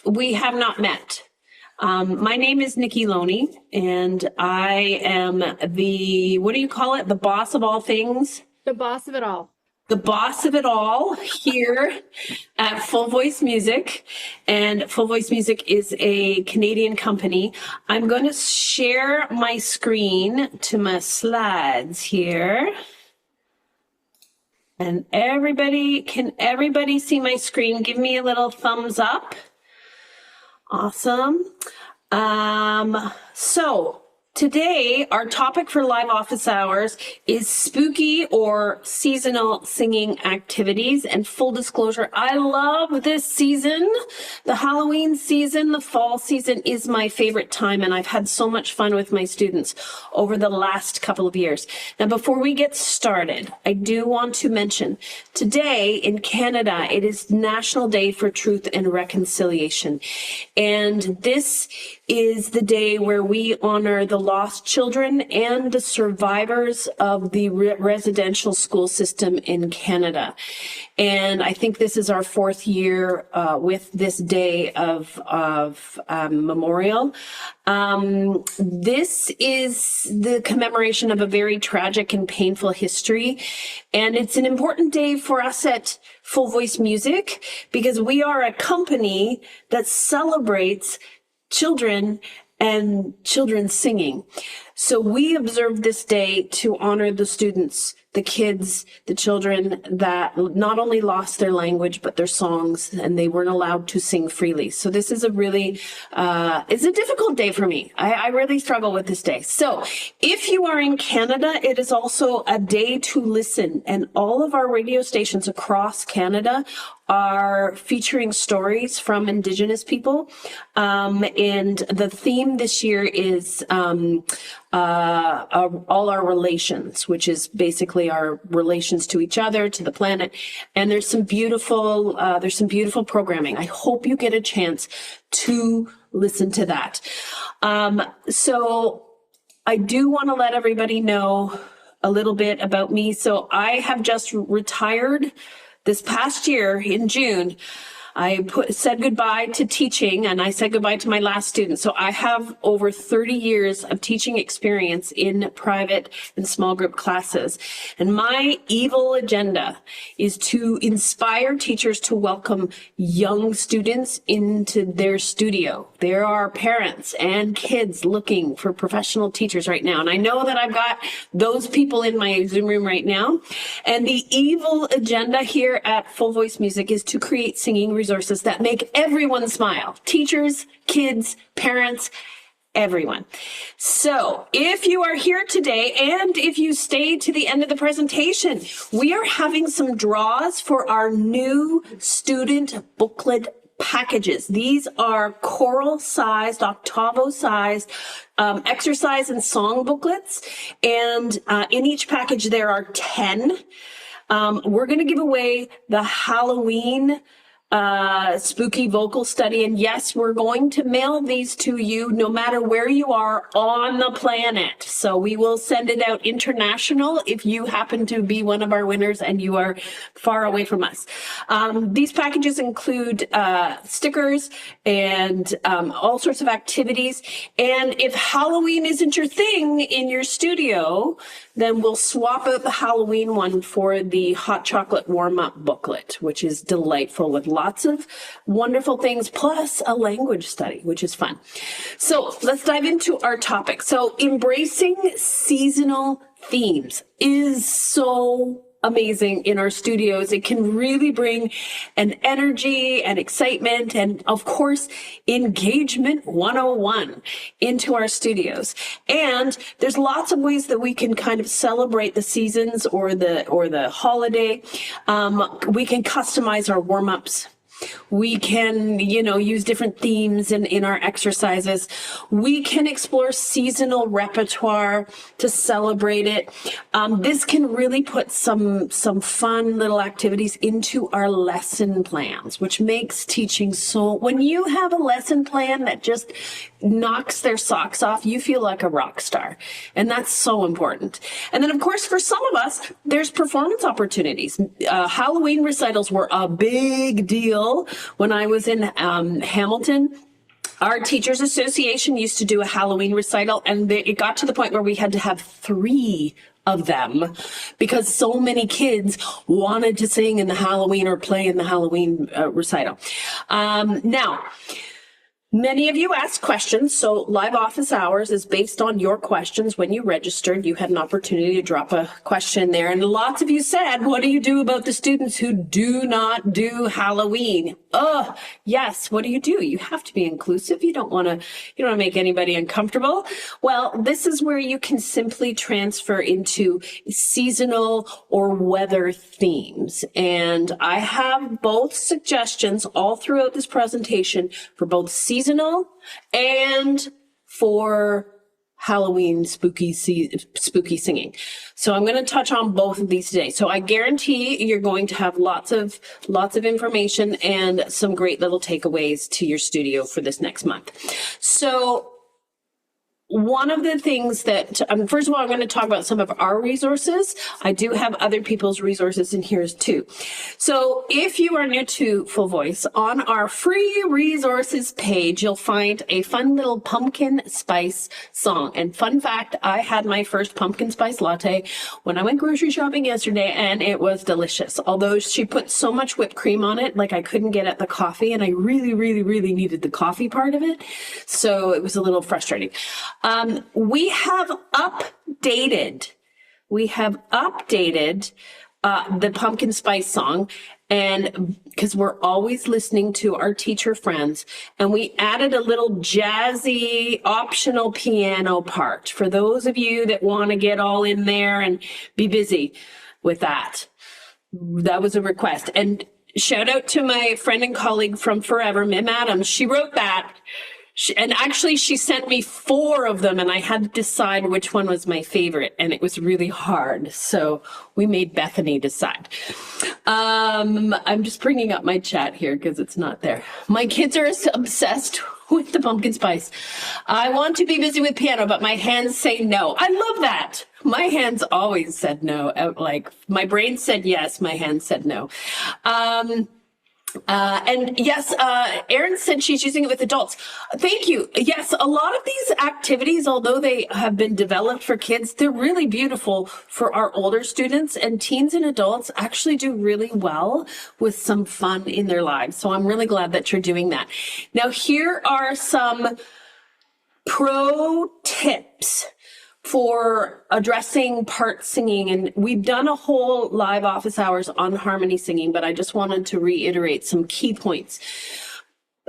we have not met. My name is Nikki Loney, and I am the, what do you call it? The boss of all things? The boss of it all. The boss of it all here at Full Voice Music. And Full Voice Music is a Canadian company. I'm going to share my screen to my slides here. And can everybody see my screen? Give me a little thumbs up. Awesome. So today, our topic for live office hours is spooky or seasonal singing activities. And full disclosure, I love this season. The Halloween season, the fall season is my favorite time, and I've had so much fun with my students over the last couple of years. Now, before we get started, I do want to mention today in Canada, it is National Day for Truth and Reconciliation. And this is the day where we honor the lost children and the survivors of the residential school system in Canada. And I think this is our fourth year with this day of memorial. This is the commemoration of a very tragic and painful history. And it's an important day for us at Full Voice Music because we are a company that celebrates children and children singing. So we observe this day to honor the students, the kids, the children that not only lost their language, but their songs, and they weren't allowed to sing freely. So this is a really, it's a difficult day for me. I really struggle with this day. So if you are in Canada, it is also a day to listen. And all of our radio stations across Canada are featuring stories from Indigenous people. And the theme this year is all our relations, which is basically our relations to each other, to the planet. And there's some beautiful programming. I hope you get a chance to listen to that. So I do want to let everybody know a little bit about me. So I have just retired this past year in June. I said goodbye to teaching, and I said goodbye to my last student. So I have over 30 years of teaching experience in private and small group classes. And my evil agenda is to inspire teachers to welcome young students into their studio. There are parents and kids looking for professional teachers right now. And I know that I've got those people in my Zoom room right now. And the evil agenda here at Full Voice Music is to create singing resources that make everyone smile. Teachers, kids, parents, everyone. So if you are here today and if you stay to the end of the presentation, we are having some draws for our new student booklet packages. These are choral-sized, octavo-sized exercise and song booklets. And in each package, there are 10. We're going to give away the Halloween spooky vocal study. And yes, we're going to mail these to you no matter where you are on the planet. So we will send it out international if you happen to be one of our winners and you are far away from us. These packages include stickers and all sorts of activities. And if Halloween isn't your thing in your studio, then we'll swap out the Halloween one for the hot chocolate warm-up booklet, which is delightful with lots of wonderful things, plus a language study, which is fun. So let's dive into our topic. So embracing seasonal themes is so amazing in our studios. It can really bring an energy and excitement and, of course, engagement 101 into our studios. And there's lots of ways that we can kind of celebrate the seasons or the holiday. We can customize our warm-ups. We can, use different themes in our exercises. We can explore seasonal repertoire to celebrate it. This can really put some fun little activities into our lesson plans, which makes teaching so, when you have a lesson plan that just knocks their socks off, you feel like a rock star. And that's so important. And then, of course, for some of us, there's performance opportunities. Halloween recitals were a big deal when I was in Hamilton. Our Teachers Association used to do a Halloween recital, and it got to the point where we had to have 3 of them because so many kids wanted to sing in the Halloween or play in the Halloween recital. Now, many of you asked questions, so live office hours is based on your questions. When you registered, you had an opportunity to drop a question there. And lots of you said, what do you do about the students who do not do Halloween? Yes, what do? You have to be inclusive. You don't want to make anybody uncomfortable. Well, this is where you can simply transfer into seasonal or weather themes. And I have both suggestions all throughout this presentation for both seasonal and for Halloween spooky singing. So I'm going to touch on both of these today. So I guarantee you're going to have lots of information and some great little takeaways to your studio for this next month. So one of the things that, first of all, I'm going to talk about some of our resources. I do have other people's resources in here too. So if you are new to Full Voice, on our free resources page, you'll find a fun little pumpkin spice song. And fun fact, I had my first pumpkin spice latte when I went grocery shopping yesterday, and it was delicious. Although she put so much whipped cream on it, like I couldn't get at the coffee, and I really, really, really needed the coffee part of it. So it was a little frustrating. We have updated the pumpkin spice song, and because we're always listening to our teacher friends, and we added a little jazzy optional piano part for those of you that want to get all in there and be busy with that. That was a request. And shout out to my friend and colleague from Forever, Mim Adams. She wrote that. And actually, she sent me 4 of them, and I had to decide which one was my favorite, and it was really hard. So we made Bethany decide. I'm just bringing up my chat here because it's not there. My kids are obsessed with the pumpkin spice. I want to be busy with piano, but my hands say no. I love that. My hands always said no. Like my brain said yes, my hands said no. And yes, Erin said she's using it with adults. Thank you. Yes, a lot of these activities, although they have been developed for kids, they're really beautiful for our older students, and teens and adults actually do really well with some fun in their lives. So I'm really glad that you're doing that. Now, here are some pro tips for addressing part singing. And we've done a whole live office hours on harmony singing, but I just wanted to reiterate some key points.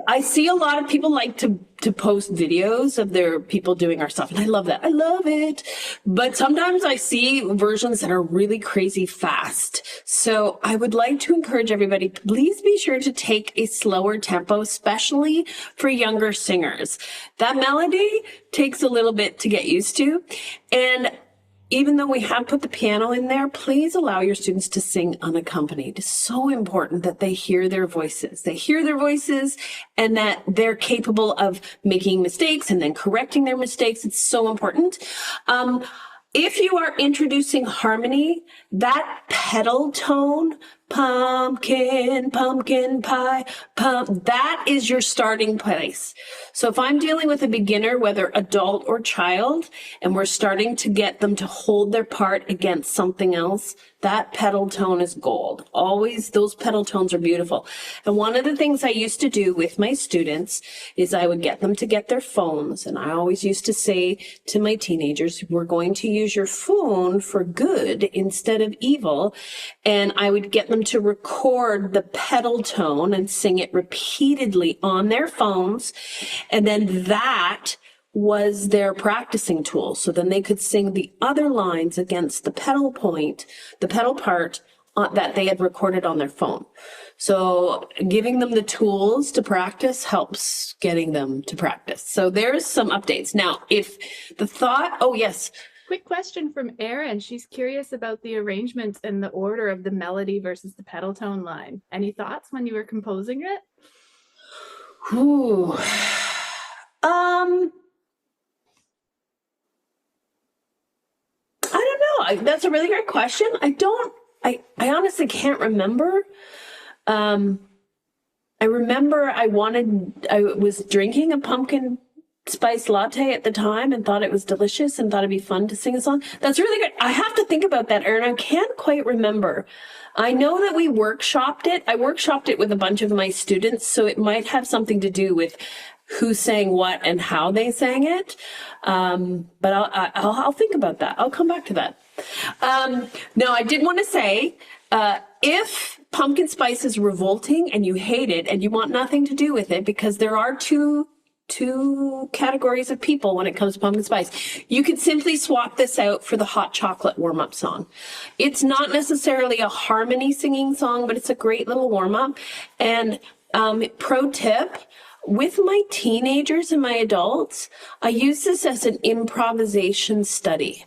I see a lot of people like to post videos of their people doing our stuff, and I love that. I love it. But sometimes I see versions that are really crazy fast. So I would like to encourage everybody, please be sure to take a slower tempo, especially for younger singers. That melody takes a little bit to get used to. And even though we have put the piano in there, please allow your students to sing unaccompanied. It's so important that they hear their voices. They hear their voices and that they're capable of making mistakes and then correcting their mistakes. It's so important. If you are introducing harmony, that pedal tone, pumpkin, pumpkin pie, that is your starting place. So if I'm dealing with a beginner, whether adult or child, and we're starting to get them to hold their part against something else, that pedal tone is gold. Always, those pedal tones are beautiful. And one of the things I used to do with my students is I would get them to get their phones. And I always used to say to my teenagers, we're going to use your phone for good instead of evil. And I would get them to record the pedal tone and sing it repeatedly on their phones. And then that was their practicing tool. So then they could sing the other lines against the pedal point, the pedal part that they had recorded on their phone. So giving them the tools to practice helps getting them to practice. So there's some updates. Now, if the thought, oh yes. Quick question from Erin. She's curious about the arrangements and the order of the melody versus the pedal tone line. Any thoughts when you were composing it? Ooh. I don't know. That's a really great question. I honestly can't remember. I remember I was drinking a pumpkin spice latte at the time and thought it was delicious and thought it'd be fun to sing a song. That's really good. I have to think about that, Erin. I can't quite remember. I know that we workshopped it. I workshopped it with a bunch of my students, so it might have something to do with who sang what and how they sang it. But I'll think about that. I'll come back to that. Now, I did want to say, if pumpkin spice is revolting and you hate it and you want nothing to do with it, because there are two categories of people when it comes to pumpkin spice, you could simply swap this out for the hot chocolate warm-up song. It's not necessarily a harmony singing song, but it's a great little warm-up. And pro tip, with my teenagers and my adults, I use this as an improvisation study.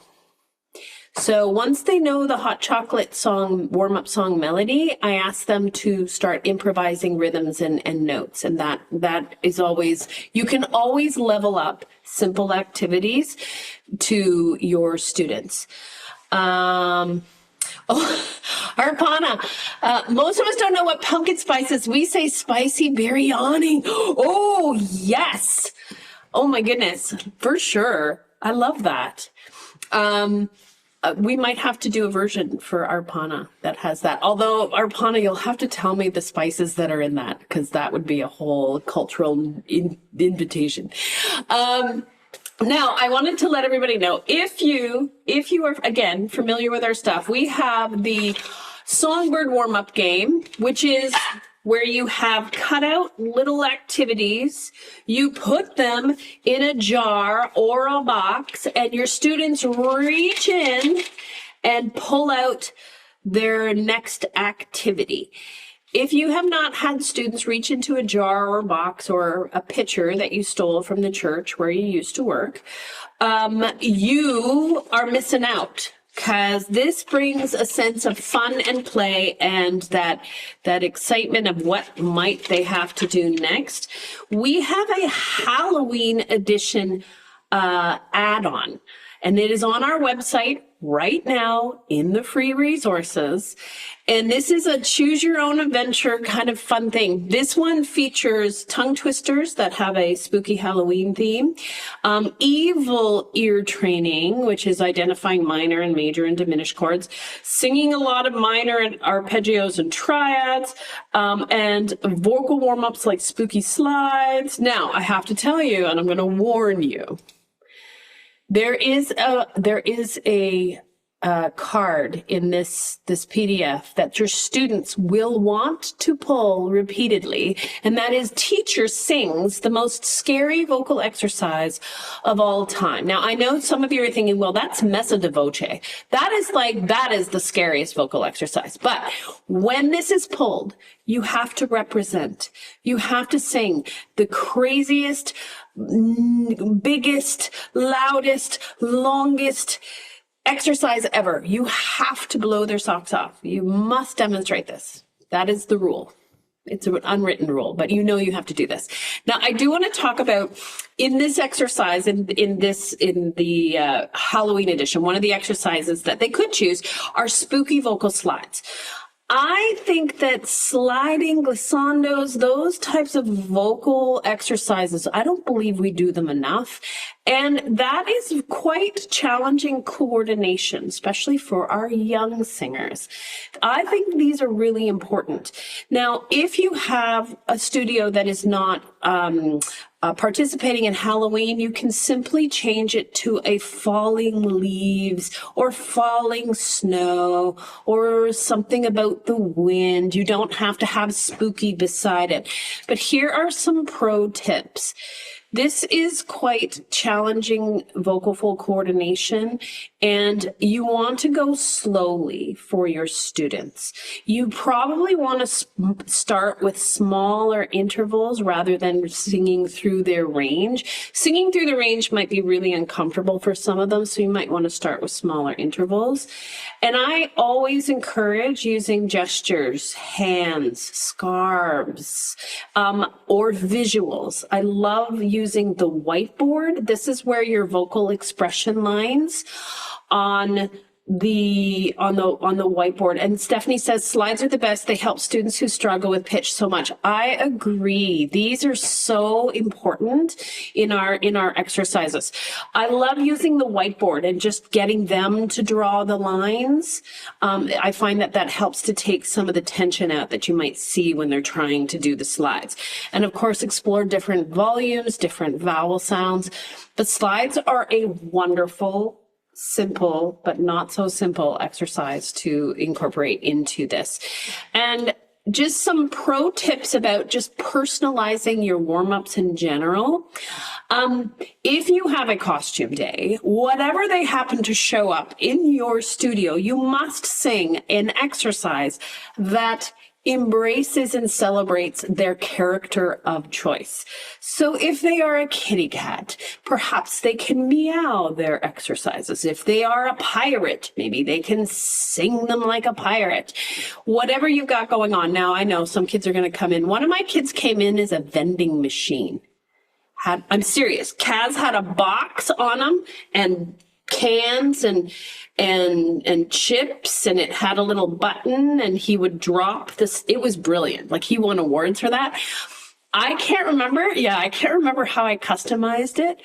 So once they know the hot chocolate song, warm-up song melody, I ask them to start improvising rhythms and notes. And that is always, you can always level up simple activities to your students. Arpana, most of us don't know what pumpkin spice is. We say spicy biryani. Oh, yes. Oh my goodness, for sure. I love that. We might have to do a version for Arpana that has that. Although, Arpana, you'll have to tell me the spices that are in that, because that would be a whole cultural invitation. Now, I wanted to let everybody know, if you are, again, familiar with our stuff, we have the Songbird warm-up game, which is where you have cut out little activities, you put them in a jar or a box, and your students reach in and pull out their next activity. If you have not had students reach into a jar or a box or a pitcher that you stole from the church where you used to work, you are missing out. Because this brings a sense of fun and play and that excitement of what might they have to do next. We have a Halloween edition add-on, and it is on our website right now in the free resources. And this is a choose your own adventure kind of fun thing. This one features tongue twisters that have a spooky Halloween theme, evil ear training, which is identifying minor and major and diminished chords, singing a lot of minor and arpeggios and triads, and vocal warm-ups like spooky slides. Now, I have to tell you, and I'm going to warn you, there is a card in this PDF that your students will want to pull repeatedly, and that is Teacher Sings, the most scary vocal exercise of all time. Now, I know some of you are thinking, well, that's messa de voce. That is the scariest vocal exercise. But when this is pulled, you have to represent. You have to sing the craziest, biggest, loudest, longest exercise ever. You have to blow their socks off. You must demonstrate this. That is the rule. It's an unwritten rule, but you know you have to do this. Now, I do want to talk about in this exercise, in the Halloween edition, one of the exercises that they could choose are spooky vocal slides. I think that sliding, glissandos, those types of vocal exercises, I don't believe we do them enough. And that is quite challenging coordination, especially for our young singers. I think these are really important. Now, if you have a studio that is not participating in Halloween, you can simply change it to a falling leaves or falling snow or something about the wind. You don't have to have spooky beside it. But here are some pro tips. This is quite challenging vocal fold coordination, and you want to go slowly for your students. You probably want to start with smaller intervals rather than singing through their range. Singing through the range might be really uncomfortable for some of them, so you might want to start with smaller intervals. And I always encourage using gestures, hands, scarves, or visuals. I love using using the whiteboard. This is where your vocal expression lines on the whiteboard. And Stephanie says slides are the best. They help students who struggle with pitch so much. I agree. These are so important in our exercises. I love using the whiteboard and just getting them to draw the lines. I find that helps to take some of the tension out that you might see when they're trying to do the slides. And of course, explore different volumes, different vowel sounds. But slides are a wonderful, simple but not so simple exercise to incorporate into this. And just some pro tips about just personalizing your warm-ups in general. If you have a costume day, whatever they happen to show up in your studio, you must sing an exercise that embraces and celebrates their character of choice. So if they are a kitty cat, perhaps they can meow their exercises. If they are a pirate, maybe they can sing them like a pirate. Whatever you've got going on. Now, I know some kids are going to come in. One of my kids came in as a vending machine. I'm serious. Kaz had a box on them and cans and chips, and it had a little button, and he would drop this. It was brilliant. Like, he won awards for that. I can't remember. Yeah, I can't remember how I customized it,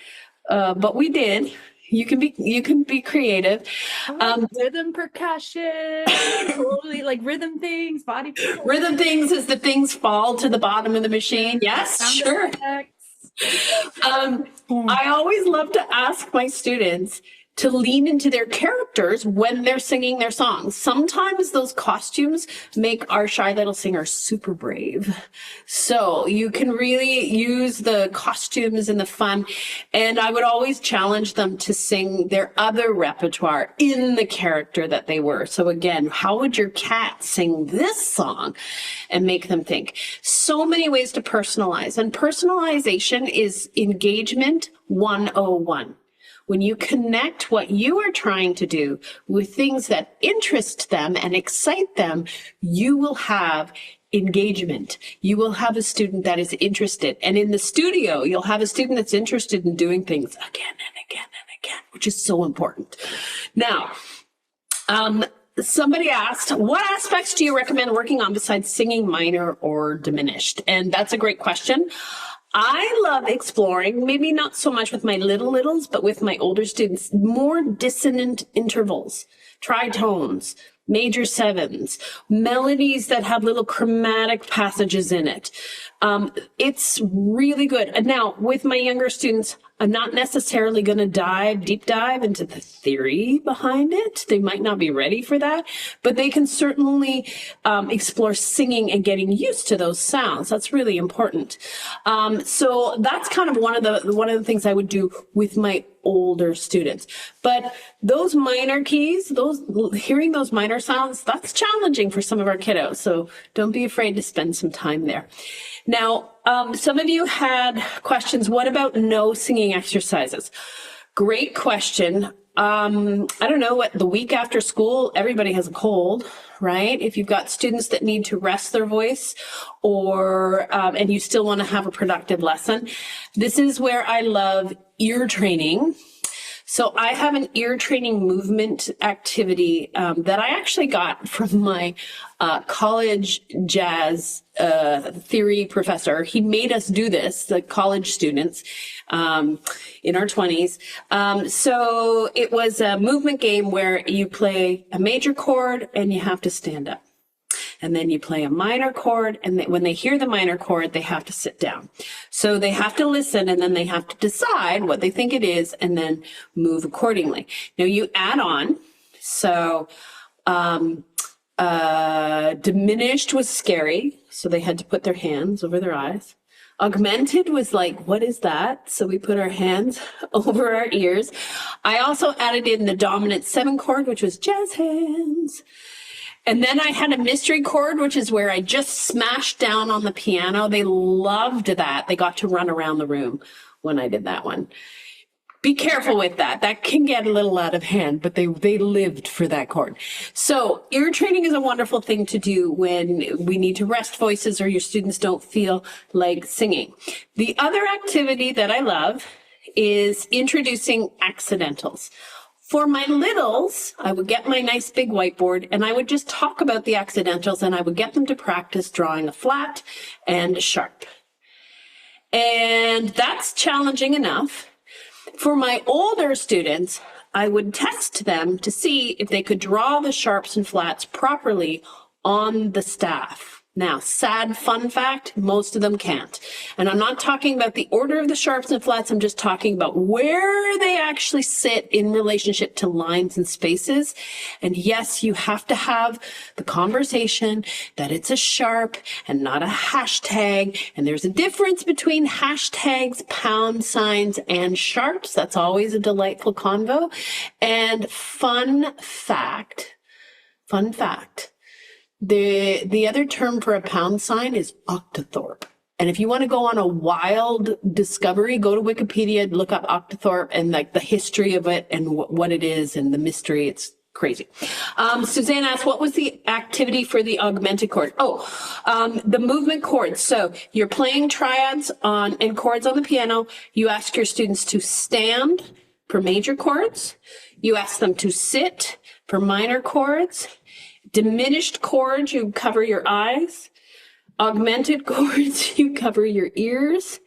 but we did. You can be creative. Rhythm percussion, totally, like rhythm things, body. Rhythm things is the things fall to the bottom of the machine. Yes, Sound sure. I always love to ask my students to lean into their characters when they're singing their songs. Sometimes those costumes make our shy little singer super brave. So you can really use the costumes and the fun. And I would always challenge them to sing their other repertoire in the character that they were. So again, how would your cat sing this song and make them think? So many ways to personalize. And personalization is engagement 101. When you connect what you are trying to do with things that interest them and excite them, you will have engagement. You will have a student that is interested. And in the studio, you'll have a student that's interested in doing things again and again and again, which is so important. Now, somebody asked, what aspects do you recommend working on besides singing minor or diminished? And that's a great question. I love exploring, maybe not so much with my littles, but with my older students, more dissonant intervals, tritones, major sevens, melodies that have little chromatic passages in it. It's really good. And now with my younger students, I'm not necessarily going to deep dive into the theory behind it. They might not be ready for that, but they can certainly explore singing and getting used to those sounds. That's really important. So that's kind of one of the things I would do with my older students. But those minor keys, hearing those minor sounds, that's challenging for some of our kiddos. So don't be afraid to spend some time there. Now, some of you had questions. What about no singing exercises? Great question. I don't know, what the week after school, everybody has a cold, right? If you've got students that need to rest their voice or, and you still want to have a productive lesson, this is where I love ear training. So I have an ear training movement activity that I actually got from my college jazz theory professor. He made us do this, the college students in our 20s. So it was a movement game where you play a major chord and you have to stand up. And then you play a minor chord, and when they hear the minor chord, they have to sit down. So they have to listen, and then they have to decide what they think it is, and then move accordingly. Now you add on. So diminished was scary, so they had to put their hands over their eyes. Augmented was like, what is that? So we put our hands over our ears. I also added in the dominant 7 chord, which was jazz hands. And then I had a mystery chord, which is where I just smashed down on the piano. They loved that. They got to run around the room when I did that one. be careful with that. That can get a little out of hand, but they lived for that chord. So ear training is a wonderful thing to do when we need to rest voices or your students don't feel like singing. The other activity that I love is introducing accidentals. For my littles, I would get my nice big whiteboard and I would just talk about the accidentals and I would get them to practice drawing a flat and a sharp. And that's challenging enough. For my older students, I would test them to see if they could draw the sharps and flats properly on the staff. Now, sad fun fact, most of them can't. And I'm not talking about the order of the sharps and flats, I'm just talking about where they actually sit in relationship to lines and spaces. And yes, you have to have the conversation that it's a sharp and not a hashtag. And there's a difference between hashtags, pound signs, and sharps. That's always a delightful convo. And fun fact, the other term for a pound sign is octothorpe. And if you want to go on a wild discovery, go to Wikipedia, look up octothorpe and like the history of it and what it is and the mystery. It's crazy. Suzanne asked, what was the activity for the augmented chord? The movement chords. So you're playing triads and chords on the piano. You ask your students to stand for major chords. You ask them to sit for minor chords. Diminished chords, you cover your eyes. Augmented chords, you cover your ears.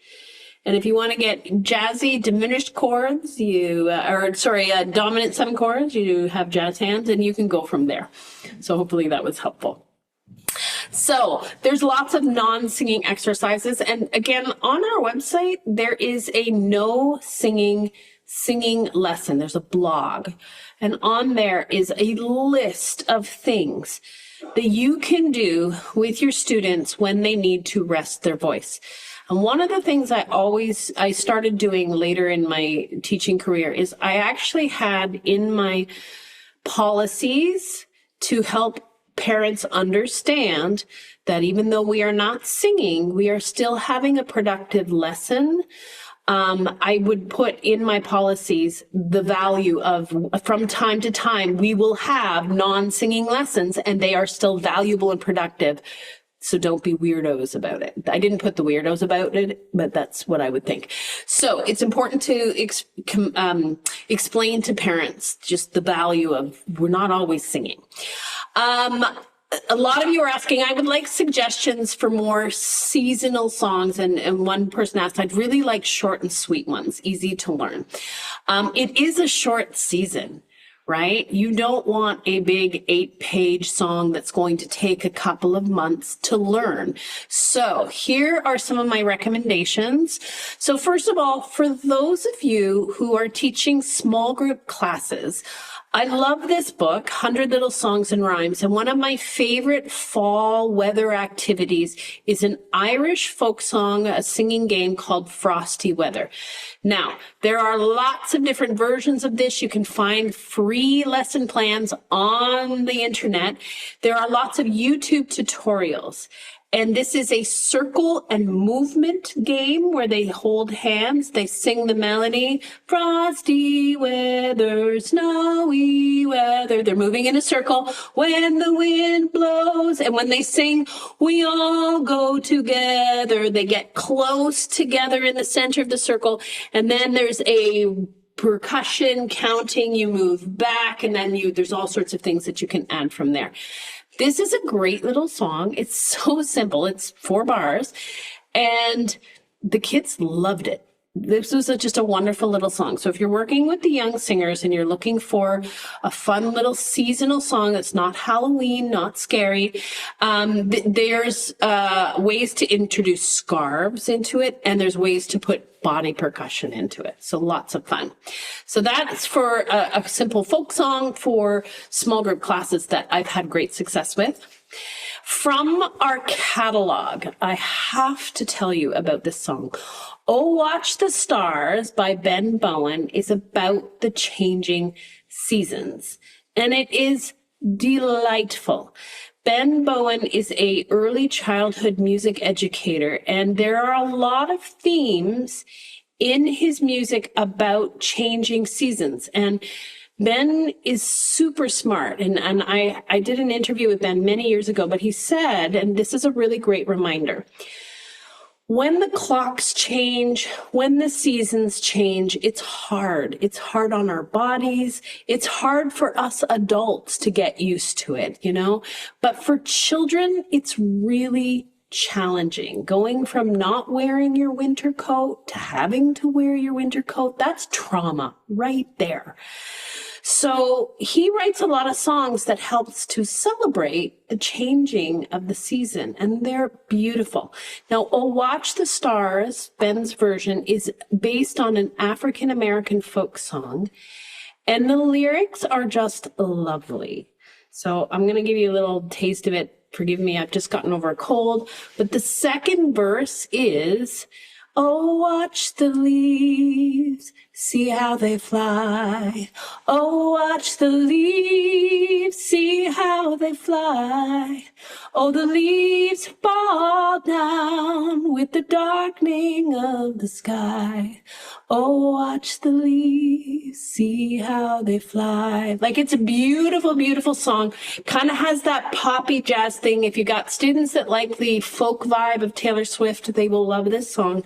And if you want to get jazzy, diminished chords, dominant seven chords, you have jazz hands, and you can go from there. So hopefully that was helpful. So there's lots of non-singing exercises. And again, on our website, there is a no singing lesson. There's a blog. And on there is a list of things that you can with your students when they need to rest their voice. And one of the things I started doing later in my teaching career is I actually had in my policies to help parents understand that even though we are not singing, we are still having a productive lesson. I would put in my policies the value of, from time to time, we will have non-singing lessons and they are still valuable and productive. So don't be weirdos about it. I didn't put the weirdos about it, but that's what I would think. So it's important to explain to parents just the value of we're not always singing. A lot of you are asking, I would like suggestions for more seasonal songs. And one person asked, I'd really like short and sweet ones, easy to learn. It is a short season, right? You don't want a big 8-page song that's going to take a couple of months to learn. So here are some of my recommendations. So first of all, for those of you who are teaching small group classes, I love this book, 100 Little Songs and Rhymes, and one of my favorite fall weather activities is an Irish folk song, a singing game called Frosty Weather. Now, there are lots of different versions of this. You can find free lesson plans on the internet. There are lots of YouTube tutorials. And this is a circle and movement game where they hold hands. They sing the melody, frosty weather, snowy weather. They're moving in a circle when the wind blows. And when they sing, we all go together. They get close together in the center of the circle. And then there's a percussion counting. You move back and then there's all sorts of things that you can add from there. This is a great little song. It's so simple. It's 4 bars and the kids loved it. This was just a wonderful little song. So if you're working with the young singers and you're looking for a fun little seasonal song that's not Halloween, not scary, there's ways to introduce scarves into it, and there's ways to put body percussion into it. So lots of fun. So that's for a simple folk song for small group classes that I've had great success with. From our catalog, I have to tell you about this song. Oh, Watch the Stars by Ben Bowen is about the changing seasons, and it is delightful. Ben Bowen is an early childhood music educator, and there are a lot of themes in his music about changing seasons. And Ben is super smart. And I did an interview with Ben many years ago, but he said, and this is a really great reminder, when the clocks change, when the seasons change, it's hard. It's hard on our bodies. It's hard for us adults to get used to it, you know? But for children, it's really challenging. Going from not wearing your winter coat to having to wear your winter coat, that's trauma right there. So he writes a lot of songs that helps to celebrate the changing of the season, and they're beautiful. Now, Oh Watch the Stars, Ben's version, is based on an African-American folk song, and the lyrics are just lovely. So I'm going to give you a little taste of it. Forgive me, I've just gotten over a cold. But the second verse is, oh, watch the leaves, see how they fly. Oh, watch the leaves, see how they fly. Oh, the leaves fall down with the darkening of the sky. Oh, watch the leaves, see how they fly. Like, it's a beautiful, beautiful song. Kind of has that poppy jazz thing. If you got students that like the folk vibe of Taylor Swift, they will love this song.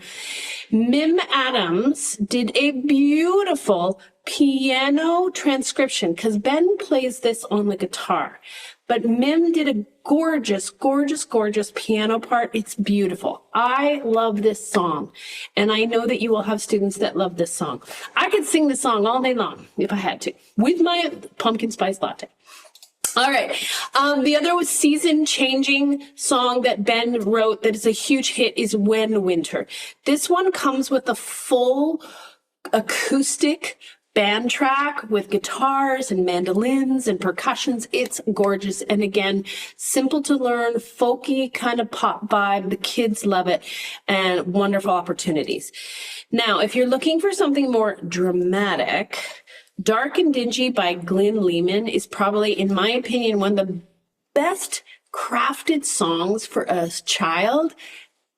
Mim Adams did a beautiful piano transcription because Ben plays this on the guitar. But Mim did a gorgeous, gorgeous, gorgeous piano part. It's beautiful. I love this song. And I know that you will have students that love this song. I could sing this song all day long if I had to, with my pumpkin spice latte. All right. The other was season changing song that Ben wrote that is a huge hit is When Winter. This one comes with a full acoustic band track with guitars and mandolins and percussions. It's gorgeous. And again, simple to learn, folky kind of pop vibe. The kids love it and wonderful opportunities. Now, if you're looking for something more dramatic, Dark and Dingy by Glyn Lehman is probably, in my opinion, one of the best crafted songs for a child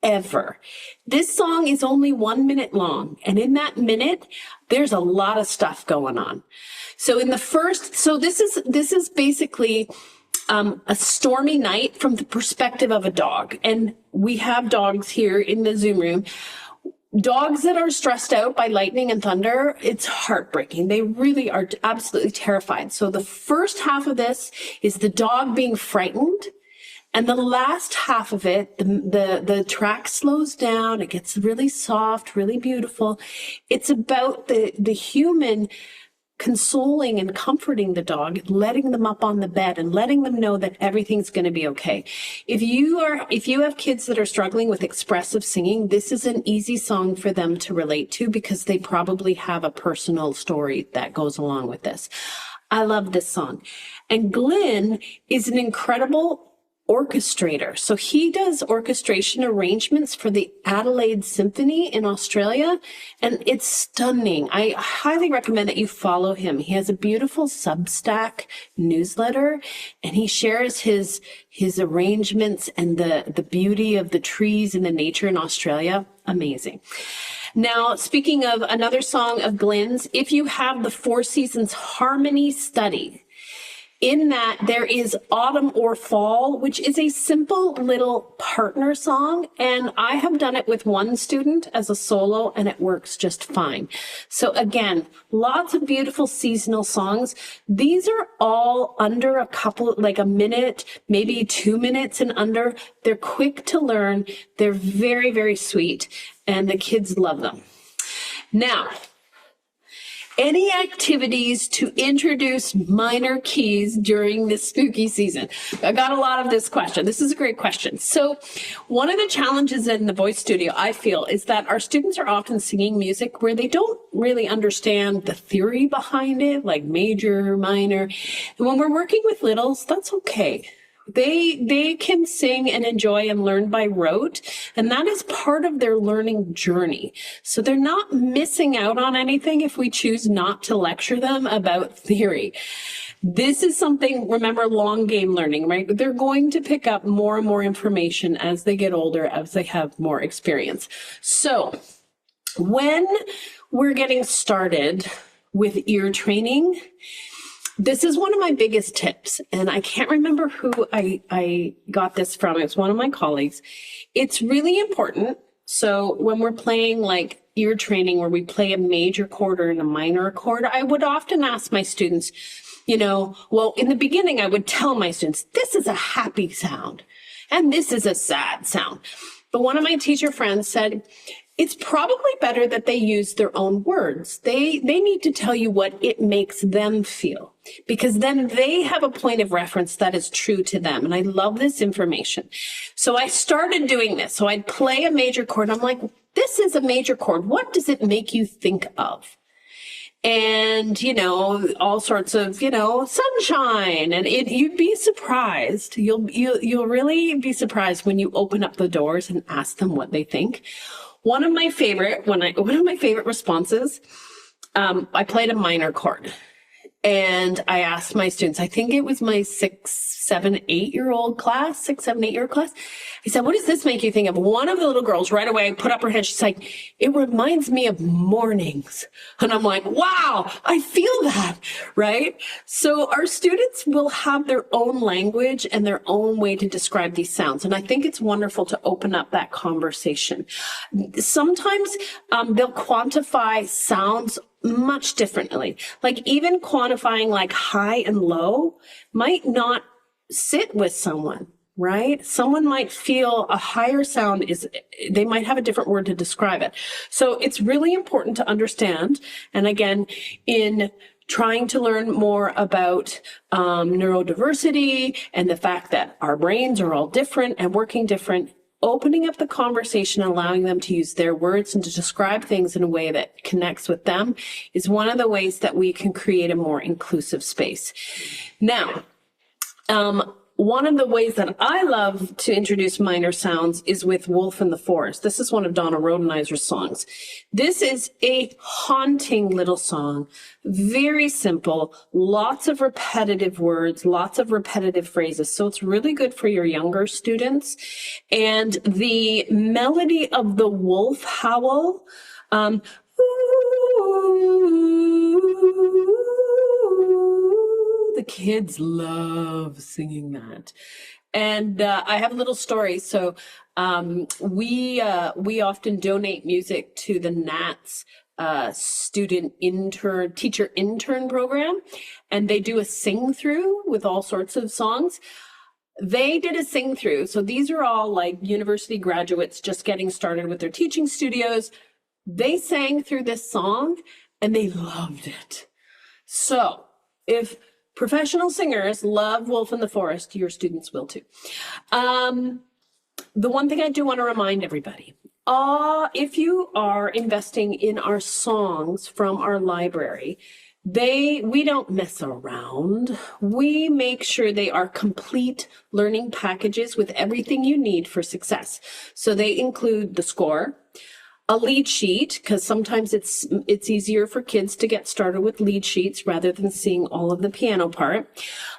ever. This song is only 1 minute long, and in that minute, there's a lot of stuff going on. So in the first, so this is basically a stormy night from the perspective of a dog, and we have dogs here in the Zoom room. Dogs that are stressed out by lightning and thunder, it's heartbreaking. They really are absolutely terrified. So the first half of this is the dog being frightened. And the last half of it, the track slows down. It gets really soft, really beautiful. It's about the human consoling and comforting the dog, letting them up on the bed and letting them know that everything's going to be okay. If you have kids that are struggling with expressive singing, this is an easy song for them to relate to because they probably have a personal story that goes along with this. I love this song. And Glyn is an incredible orchestrator. So he does orchestration arrangements for the Adelaide Symphony in Australia, and it's stunning. I highly recommend that you follow him. He has a beautiful Substack newsletter, and he shares his arrangements and the beauty of the trees and the nature in Australia. Amazing. Now, speaking of another song of Glyn's, if you have the Four Seasons Harmony Study, in that there is Autumn or Fall, which is a simple little partner song. And I have done it with one student as a solo, and it works just fine. So again, lots of beautiful seasonal songs. These are all under a couple, like a minute, maybe 2 minutes and under. They're quick to learn. They're very, very sweet, and the kids love them. Now, any activities to introduce minor keys during this spooky season? I got a lot of this question. This is a great question. So one of the challenges in the voice studio, I feel, is that our students are often singing music where they don't really understand the theory behind it, like major, minor. And when we're working with littles, that's okay. They can sing and enjoy and learn by rote, and that is part of their learning journey. So they're not missing out on anything if we choose not to lecture them about theory. This is something, remember, long game learning, right? They're going to pick up more and more information as they get older, as they have more experience. So When we're getting started with ear training, this is one of my biggest tips, and I can't remember who I got this from. It's one of my colleagues. It's really important. So when we're playing like ear training where we play a major chord or a minor chord, I would often ask my students, well, in the beginning, I would tell my students, this is a happy sound and this is a sad sound. But one of my teacher friends said, it's probably better that they use their own words. They need to tell you what it makes them feel, because then they have a point of reference that is true to them. And I love this information. So I started doing this. So I'd play a major chord. I'm like, this is a major chord. What does it make you think of? And, all sorts of, sunshine. And you'd be surprised. You'll really be surprised when you open up the doors and ask them what they think. One of my favorite responses, I played a minor chord, and I asked my students, I think it was my 6, 7, 8-year-old class. I said, what does this make you think of? One of the little girls right away put up her hand. She's like, it reminds me of mornings. And I'm like, wow, I feel that, right? So our students will have their own language and their own way to describe these sounds. And I think it's wonderful to open up that conversation. Sometimes they'll quantify sounds much differently. Like even quantifying like high and low might not sit with someone, right? Someone might feel a higher sound they might have a different word to describe it. So it's really important to understand. And again, in trying to learn more about neurodiversity and the fact that our brains are all different and working different, opening up the conversation, allowing them to use their words and to describe things in a way that connects with them is one of the ways that we can create a more inclusive space. Now, one of the ways that I love to introduce minor sounds is with Wolf in the Forest. This is one of Donna Rodenizer's songs. This is a haunting little song, very simple, lots of repetitive words, lots of repetitive phrases. So it's really good for your younger students. And the melody of the wolf howl, the kids love singing that. And I have a little story. So we often donate music to the NATS teacher intern program, and they do a sing through with all sorts of songs. They did a sing through. So these are all like university graduates just getting started with their teaching studios. They sang through this song and they loved it. So if professional singers love Wolf in the Forest, your students will too. The one thing I do want to remind everybody, if you are investing in our songs from our library, we don't mess around. We make sure they are complete learning packages with everything you need for success. So they include the score, a lead sheet, because sometimes it's easier for kids to get started with lead sheets rather than seeing all of the piano part.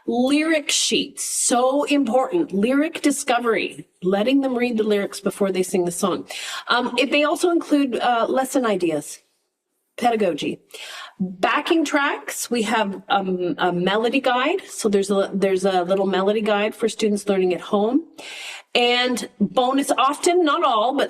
Lyric sheets, so important. Lyric discovery, letting them read the lyrics before they sing the song. They also include lesson ideas, pedagogy. Backing tracks, we have a melody guide. So there's a little melody guide for students learning at home. And bonus, often, not all, but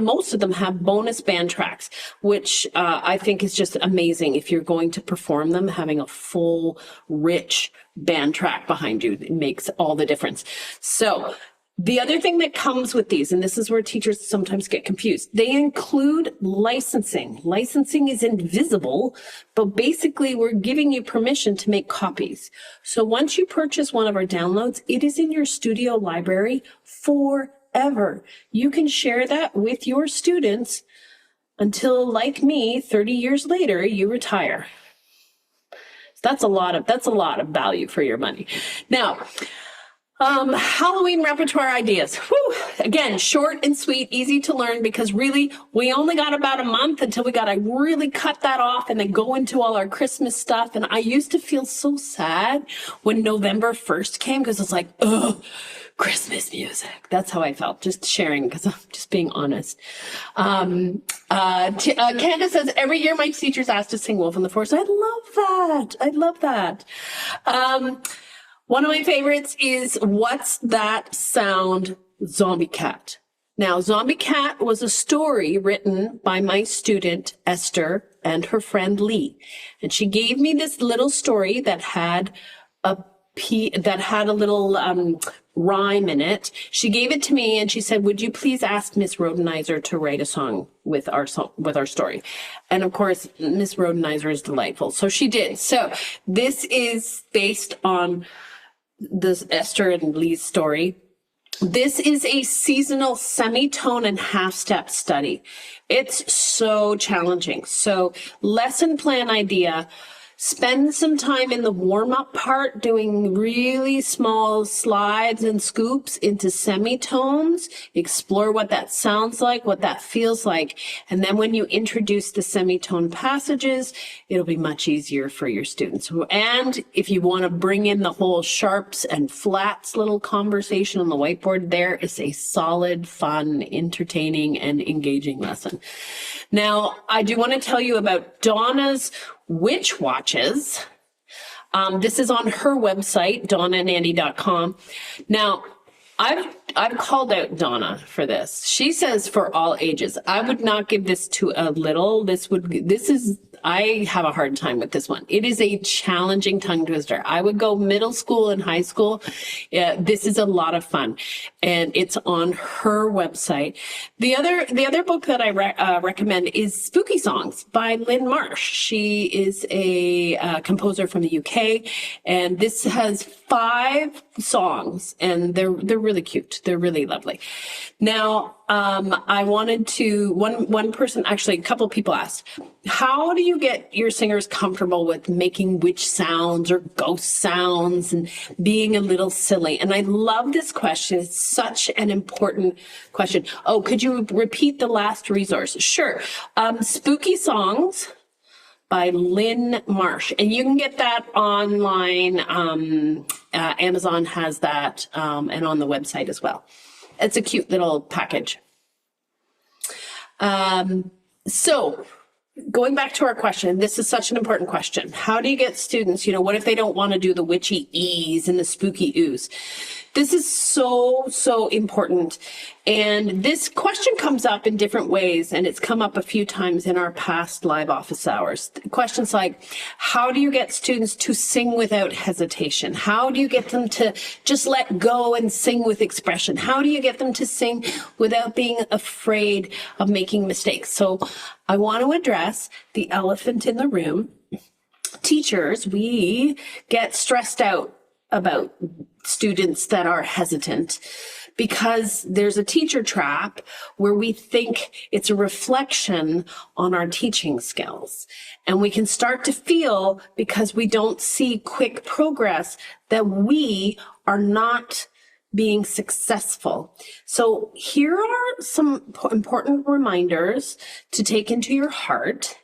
most of them have bonus band tracks, which I think is just amazing. If you're going to perform them, having a full, rich band track behind you, it makes all the difference. So the other thing that comes with these, and this is where teachers sometimes get confused, they include licensing. Licensing is invisible, but basically we're giving you permission to make copies. So once you purchase one of our downloads, it is in your studio library forever. You can share that with your students until, like me, 30 years later, you retire. That's a lot of value for your money. Now, Halloween repertoire ideas. Whew. Again, short and sweet, easy to learn, because really we only got about a month until we got to really cut that off and then go into all our Christmas stuff. And I used to feel so sad when November 1st came, because it's like, oh, Christmas music. That's how I felt, just sharing, because I'm just being honest. Candace says, every year my teachers ask to sing Wolf on the Forest. I love that. I love that. One of my favorites is What's That Sound? Zombie Cat. Now, Zombie Cat was a story written by my student, Esther, and her friend, Lee. And she gave me this little story that had a little rhyme in it. She gave it to me and she said, would you please ask Miss Rodenizer to write a song with our story? And of course, Miss Rodenizer is delightful. So she did. So this is based on this Esther and Lee's story. This is a seasonal semitone and half step study. It's so challenging. So lesson plan idea: spend some time in the warm-up part doing really small slides and scoops into semitones. Explore what that sounds like, what that feels like. And then when you introduce the semitone passages, it'll be much easier for your students. And if you want to bring in the whole sharps and flats little conversation on the whiteboard, there is a solid, fun, entertaining, and engaging lesson. Now, I do want to tell you about Donna's Witch Watches. This is on her website, donnaandandy.com. Now, I've called out Donna for this. She says for all ages. I would not give this to a little. I have a hard time with this one. It is a challenging tongue twister. I would go middle school and high school. This is a lot of fun, and it's on her website. The other book that I recommend is Spooky Songs by Lynn Marsh. She is a composer from the UK, and this has 5 songs, and they're really cute. They're really lovely. Now, I wanted to, one person, actually a couple people asked, how do you get your singers comfortable with making witch sounds or ghost sounds and being a little silly? And I love this question. It's such an important question. Oh, could you repeat the last resource? Sure. Spooky Songs by Lynn Marsh. And you can get that online. Amazon has that, and on the website as well. It's a cute little package. So going back to our question, this is such an important question. How do you get students, what if they don't want to do the witchy E's and the spooky Oo's? This is so, so important. And this question comes up in different ways, and it's come up a few times in our past live office hours. Questions like, how do you get students to sing without hesitation? How do you get them to just let go and sing with expression? How do you get them to sing without being afraid of making mistakes? So I want to address the elephant in the room. Teachers, we get stressed out about students that are hesitant because there's a teacher trap where we think it's a reflection on our teaching skills. And we can start to feel, because we don't see quick progress, that we are not being successful. So here are some important reminders to take into your heart.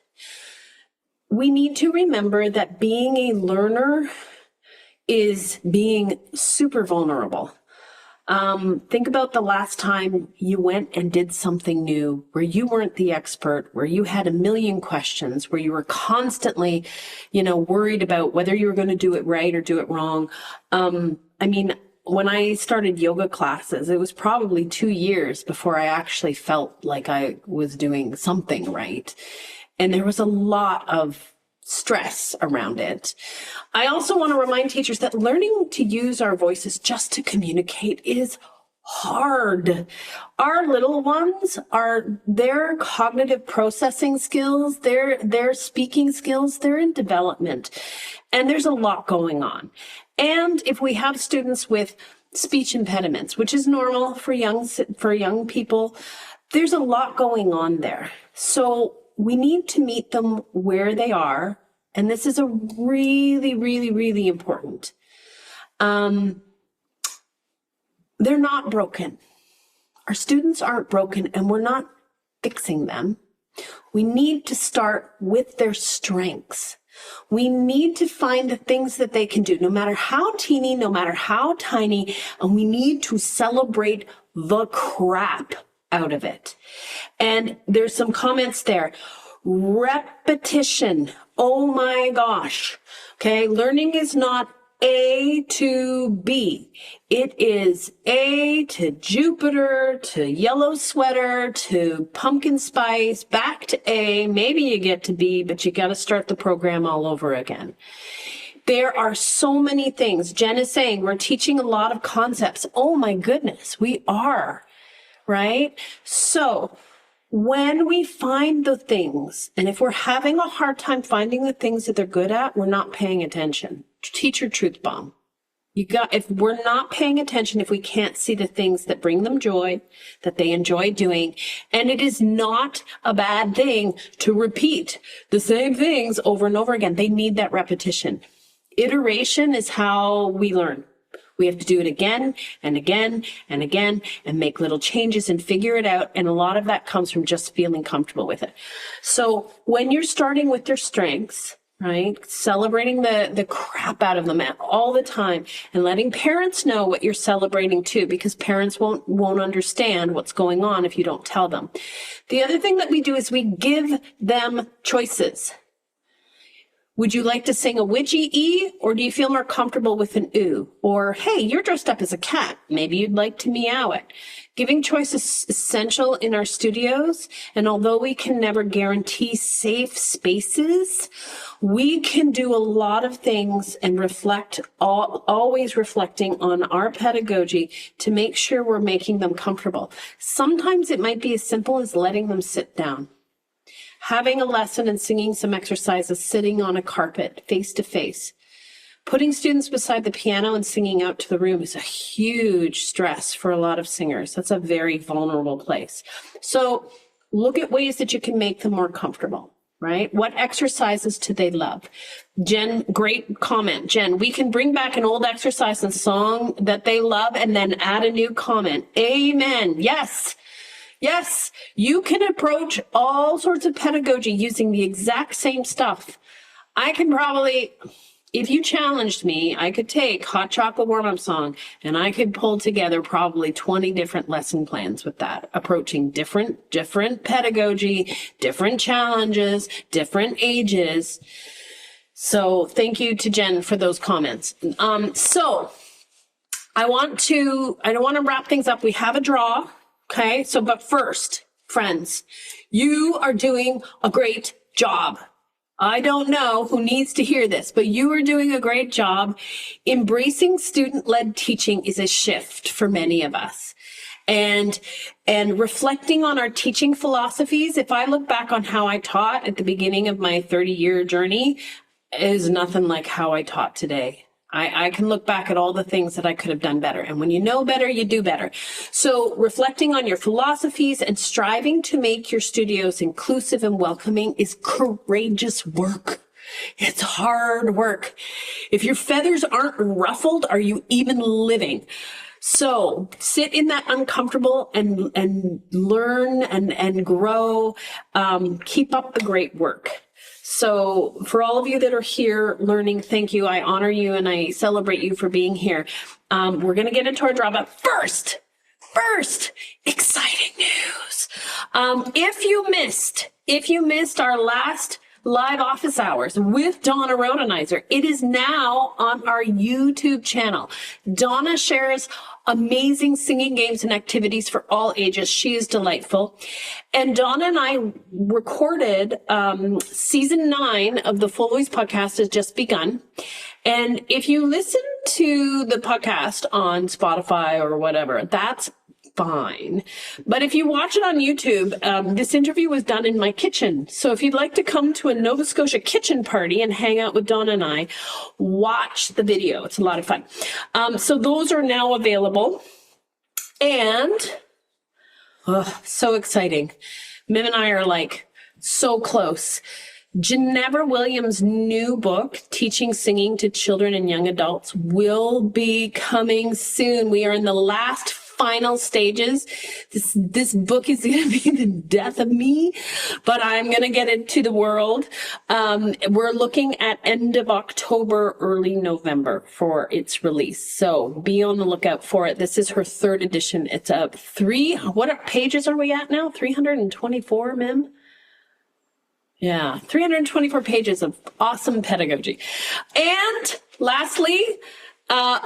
We need to remember that being a learner is being super vulnerable. Think about the last time you went and did something new, where you weren't the expert, where you had a million questions, where you were constantly, worried about whether you were going to do it right or do it wrong. When I started yoga classes, it was probably 2 years before I actually felt like I was doing something right. And there was a lot of stress around it. I also want to remind teachers that learning to use our voices just to communicate is hard. Our little ones their cognitive processing skills, their speaking skills, they're in development. And there's a lot going on. And if we have students with speech impediments, which is normal for young people, there's a lot going on there. So we need to meet them where they are. And this is a really, really, really important. they're not broken. Our students aren't broken, and we're not fixing them. We need to start with their strengths. We need to find the things that they can do, no matter how teeny, no matter how tiny, and we need to celebrate the crap out of it. And there's some comments there. Repetition. Oh my gosh. Okay. Learning is not A to B. It is A to Jupiter, to yellow sweater, to pumpkin spice, back to A. Maybe you get to B, but you got to start the program all over again. There are so many things. Jen is saying we're teaching a lot of concepts. Oh my goodness, we are, right? So when we find the things, and if we're having a hard time finding the things that they're good at, we're not paying attention. Teacher truth bomb. If we're not paying attention, if we can't see the things that bring them joy, that they enjoy doing, and it is not a bad thing to repeat the same things over and over again. They need that repetition. Iteration is how we learn. We have to do it again and again and again and make little changes and figure it out. And a lot of that comes from just feeling comfortable with it. So when you're starting with their strengths, right, celebrating the crap out of them all the time and letting parents know what you're celebrating too, because parents won't understand what's going on if you don't tell them. The other thing that we do is we give them choices. Would you like to sing a witchy E, or do you feel more comfortable with an oo? Or, hey, you're dressed up as a cat. Maybe you'd like to meow it. Giving choice is essential in our studios. And although we can never guarantee safe spaces, we can do a lot of things and always reflecting on our pedagogy to make sure we're making them comfortable. Sometimes it might be as simple as letting them sit down. Having a lesson and singing some exercises sitting on a carpet face to face. Putting students beside the piano and singing out to the room is a huge stress for a lot of singers. That's a very vulnerable place. So look at ways that you can make them more comfortable, right? What exercises do they love? Jen, great comment. Jen, we can bring back an old exercise and song that they love and then add a new comment. Amen. Yes. Yes, you can approach all sorts of pedagogy using the exact same stuff. I can probably, if you challenged me, I could take Hot Chocolate Warm-Up Song and I could pull together probably 20 different lesson plans with that, approaching different pedagogy, different challenges, different ages. So thank you to Jen for those comments. So I don't want to wrap things up. We have a draw. Okay, but first, friends, you are doing a great job. I don't know who needs to hear this, but you are doing a great job. Embracing student-led teaching is a shift for many of us. And reflecting on our teaching philosophies, if I look back on how I taught at the beginning of my 30-year journey, is nothing like how I taught today. I can look back at all the things that I could have done better. And when you know better, you do better. So reflecting on your philosophies and striving to make your studios inclusive and welcoming is courageous work. It's hard work. If your feathers aren't ruffled, are you even living? So sit in that uncomfortable and learn and grow. Keep up the great work. So for all of you that are here learning, thank you. I honor you and I celebrate you for being here. We're going to get into our draw, but first, exciting news. If you missed our last live office hours with Donna Rodenizer, it is now on our YouTube channel. Donna shares amazing singing games and activities for all ages. She is delightful. And Donna and I recorded season 9 of the Full Voice podcast has just begun. And if you listen to the podcast on Spotify or whatever, that's fine. But if you watch it on YouTube, this interview was done in my kitchen. So if you'd like to come to a Nova Scotia kitchen party and hang out with Donna and I, watch the video. It's a lot of fun. So those are now available. And so exciting. Mim and I are like so close. Ginevra Williams' new book, Teaching Singing to Children and Young Adults, will be coming soon. We are in the last final stages. This book is going to be the death of me, but I'm going to get it to the world. We're looking at end of October, early November for its release. So be on the lookout for it. This is her third edition. It's what pages are we at now? 324, Mim? Yeah, 324 pages of awesome pedagogy. And lastly,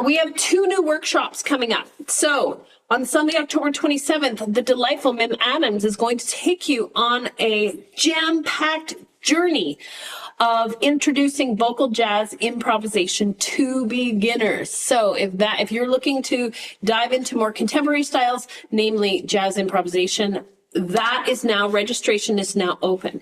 we have 2 new workshops coming up. So on Sunday, October 27th, the delightful Mim Adams is going to take you on a jam-packed journey of introducing vocal jazz improvisation to beginners. So if you're looking to dive into more contemporary styles, namely jazz improvisation, that is now, registration is now open.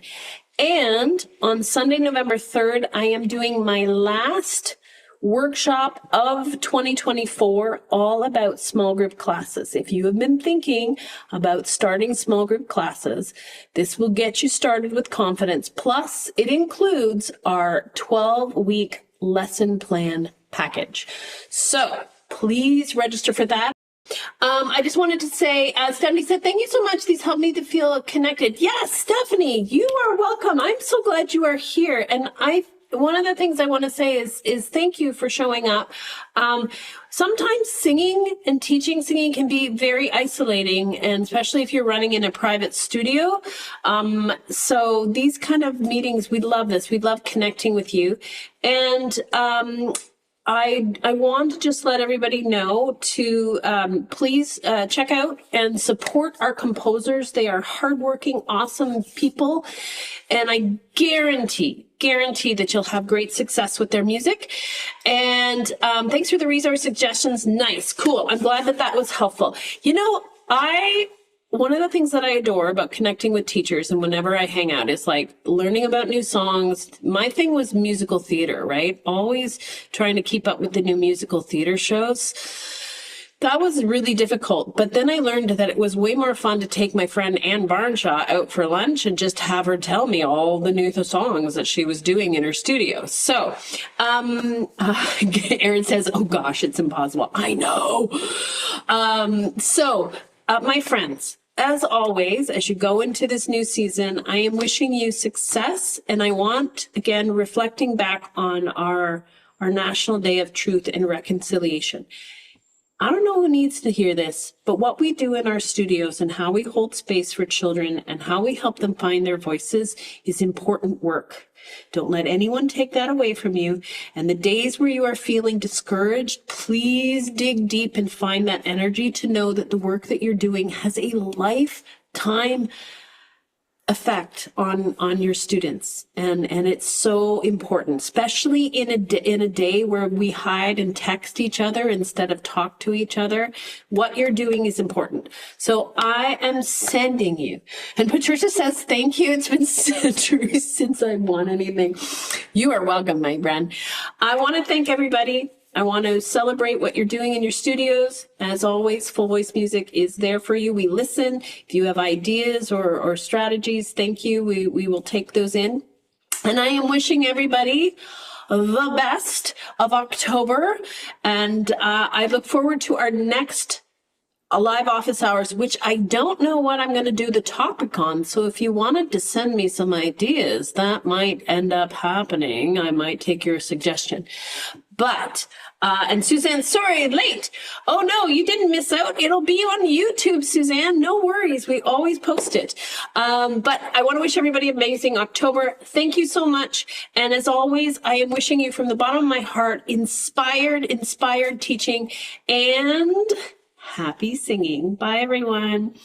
And on Sunday, November 3rd, I am doing my last workshop of 2024, all about small group classes. If you have been thinking about starting small group classes, this will get you started with confidence. Plus, it includes our 12-week lesson plan package. So please register for that. I just wanted to say, Stephanie said, thank you so much. These help me to feel connected. Yes, Stephanie, you are welcome. I'm so glad you are here. And one of the things I want to say is thank you for showing up. Sometimes singing and teaching singing can be very isolating, and especially if you're running in a private studio. So these kind of meetings, we love this. We love connecting with you. And I want to just let everybody know to please check out and support our composers. They are hardworking, awesome people, and I guarantee that you'll have great success with their music. And thanks for the resource suggestions. Nice, cool. I'm glad that was helpful. You know, one of the things that I adore about connecting with teachers and whenever I hang out is like learning about new songs. My thing was musical theater, right? Always trying to keep up with the new musical theater shows. That was really difficult. But then I learned that it was way more fun to take my friend Ann Barnshaw out for lunch and just have her tell me all the new songs that she was doing in her studio. So, Erin says, oh gosh, it's impossible. I know. My friends, as always, as you go into this new season, I am wishing you success. And I want, again, reflecting back on our National Day of Truth and Reconciliation. I don't know who needs to hear this, but what we do in our studios and how we hold space for children and how we help them find their voices is important work. Don't let anyone take that away from you. And the days where you are feeling discouraged, please dig deep and find that energy to know that the work that you're doing has a lifetime effect on your students. And it's so important, especially in a day where we hide and text each other instead of talk to each other. What you're doing is important. So I am sending you. And Patricia says, thank you. It's been centuries since I've won anything. You are welcome, my friend. I want to thank everybody. I want to celebrate what you're doing in your studios. As always, Full Voice Music is there for you. We listen. If you have ideas or strategies, thank you. We will take those in. And I am wishing everybody the best of October. And I look forward to our next live office hours, which I don't know what I'm going to do the topic on. So if you wanted to send me some ideas, that might end up happening. I might take your suggestion. But, and Suzanne, sorry, late. Oh no, you didn't miss out. It'll be on YouTube, Suzanne. No worries. We always post it. But I want to wish everybody amazing October. Thank you so much. And as always, I am wishing you from the bottom of my heart, inspired teaching and happy singing. Bye, everyone.